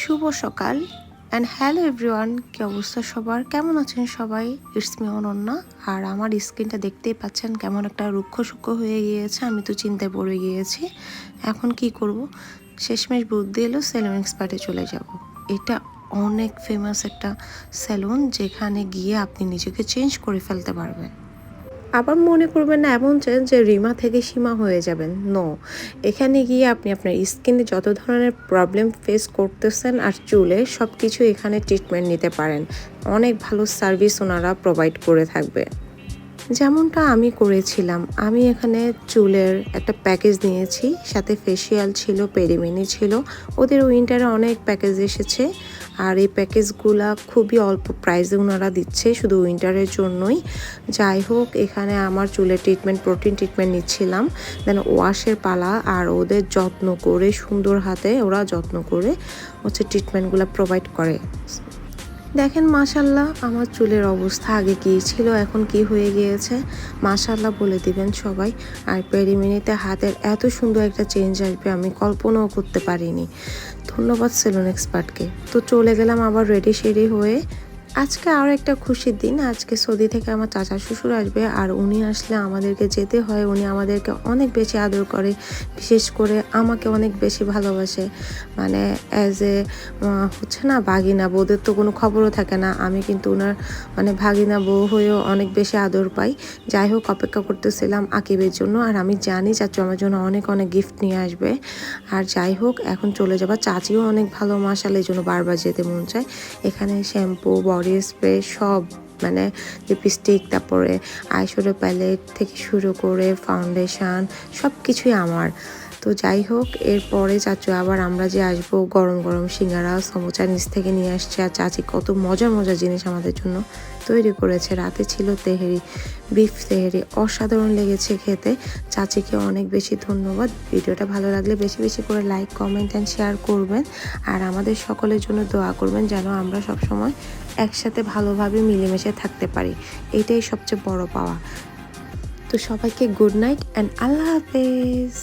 শুভ সকাল and hello everyone, কি অবস্থা সবার, কেমন আছেন সবাই? It's me Ananya. আর আমার স্কিনটা দেখতেই পাচ্ছেন কেমন একটা রুক্ষ সূক্ষ্ম হয়ে গিয়েছে। আমি তো চিন্তায় পড়ে গিয়েছি। এখন কি করব, শেষমেশ বুদ্ধি এলো সেলুন এক্সপার্টে চলে যাব। এটা অনেক ফেমাস একটা সেলুন, যেখানে গিয়ে আপনি নিজেকে চেঞ্জ করে ফেলতে পারবেন। আবার মনে করবেন না এমন যে রিমা থেকে সীমা হয়ে যাবেন। নো, এখানে গিয়ে আপনি আপনার স্কিনে যত ধরনের প্রবলেম ফেস করতেছেন আর চুলে সব কিছু এখানে ট্রিটমেন্ট নিতে পারেন। অনেক ভালো সার্ভিস ওনারা প্রোভাইড করে থাকবে। যেমনটা আমি করেছিলাম, আমি এখানে চুলের একটা প্যাকেজ নিয়েছি, সাথে ফেসিয়াল ছিল, পেরিমিনি ছিল। ওদের উইন্টারে অনেক প্যাকেজ এসেছে, আর এই প্যাকেজগুলা খুবই অল্প প্রাইসে ওনারা দিচ্ছে শুধু উইন্টারের জন্যই। যাই হোক, এখানে আমার চুলের ট্রিটমেন্ট, প্রোটিন ট্রিটমেন্ট নিচ্ছিলাম, দেন ওয়াশের পালা। আর ওদের যত্ন করে, সুন্দর হাতে ওরা যত্ন করে ট্রিটমেন্টগুলো প্রোভাইড করে। দেখেন মাশাল্লাহ, আমার চুলের অবস্থা আগে কী ছিল, এখন কি হয়ে গিয়েছে, মাশাল্লাহ বলে দিবেন সবাই। আর পেরিমিনিতে হাতের এত সুন্দর একটা চেঞ্জ আসবে আমি কল্পনাও করতে পারিনি। ধন্যবাদ সেলুন এক্সপার্টকে। তো চলে গেলাম আবার রেডি শেডি হয়ে। আজকে আরও একটা খুশির দিন। আজকে সৌদি থেকে আমার চাচা শ্বশুর আসবে, আর উনি আসলে আমাদেরকে যেতে হয়। উনি আমাদেরকে অনেক বেশি আদর করে, বিশেষ করে আমাকে অনেক বেশি ভালোবাসে। মানে অ্যাজ এ হচ্ছে না, ভাগিনা বউদের তো কোনো খবরও থাকে না। আমি কিন্তু ওনার ভাগিনা বউ হয়েও অনেক বেশি আদর পাই। যাই হোক, অপেক্ষা করতেছিলাম আকিবের জন্য, আর আমি জানি চাচু আমার জন্য অনেক অনেক গিফট নিয়ে আসবে। আর যাই হোক, এখন চলে যাবা। চাচিও অনেক ভালো মাশাআল্লাহ, এই জন্য বারবার যেতে মন চায়। এখানে শ্যাম্পু, বডি স্প্রে সব, লিপস্টিক, তারপরে আইশ্যাডো প্যালেট থেকে শুরু করে ফাউন্ডেশন সব কিছুই আমার। তো যাই হোক, এরপরে চাচু আবার আমরা যে আসবো, গরম গরম সিঙ্গারা সমোসা নিচ থেকে নিয়ে আসছে। আর চাচি কত মজার মজার জিনিস আমাদের জন্য তৈরি করেছে। রাতে ছিল তেহেরি, বিফ তেহেরি, অসাধারণ লেগেছে খেতে। চাচিকে অনেক বেশি ধন্যবাদ। ভিডিওটা ভালো লাগলে বেশি বেশি করে লাইক, কমেন্ট অ্যান্ড শেয়ার করবেন। আর আমাদের সকলের জন্য দোয়া করবেন, যেন আমরা সবসময় একসাথে ভালোভাবে মিলেমিশে থাকতে পারি। এটাই সবচেয়ে বড় পাওয়া। তো সবাইকে গুড নাইট অ্যান্ড আল্লাহ হাফেজ।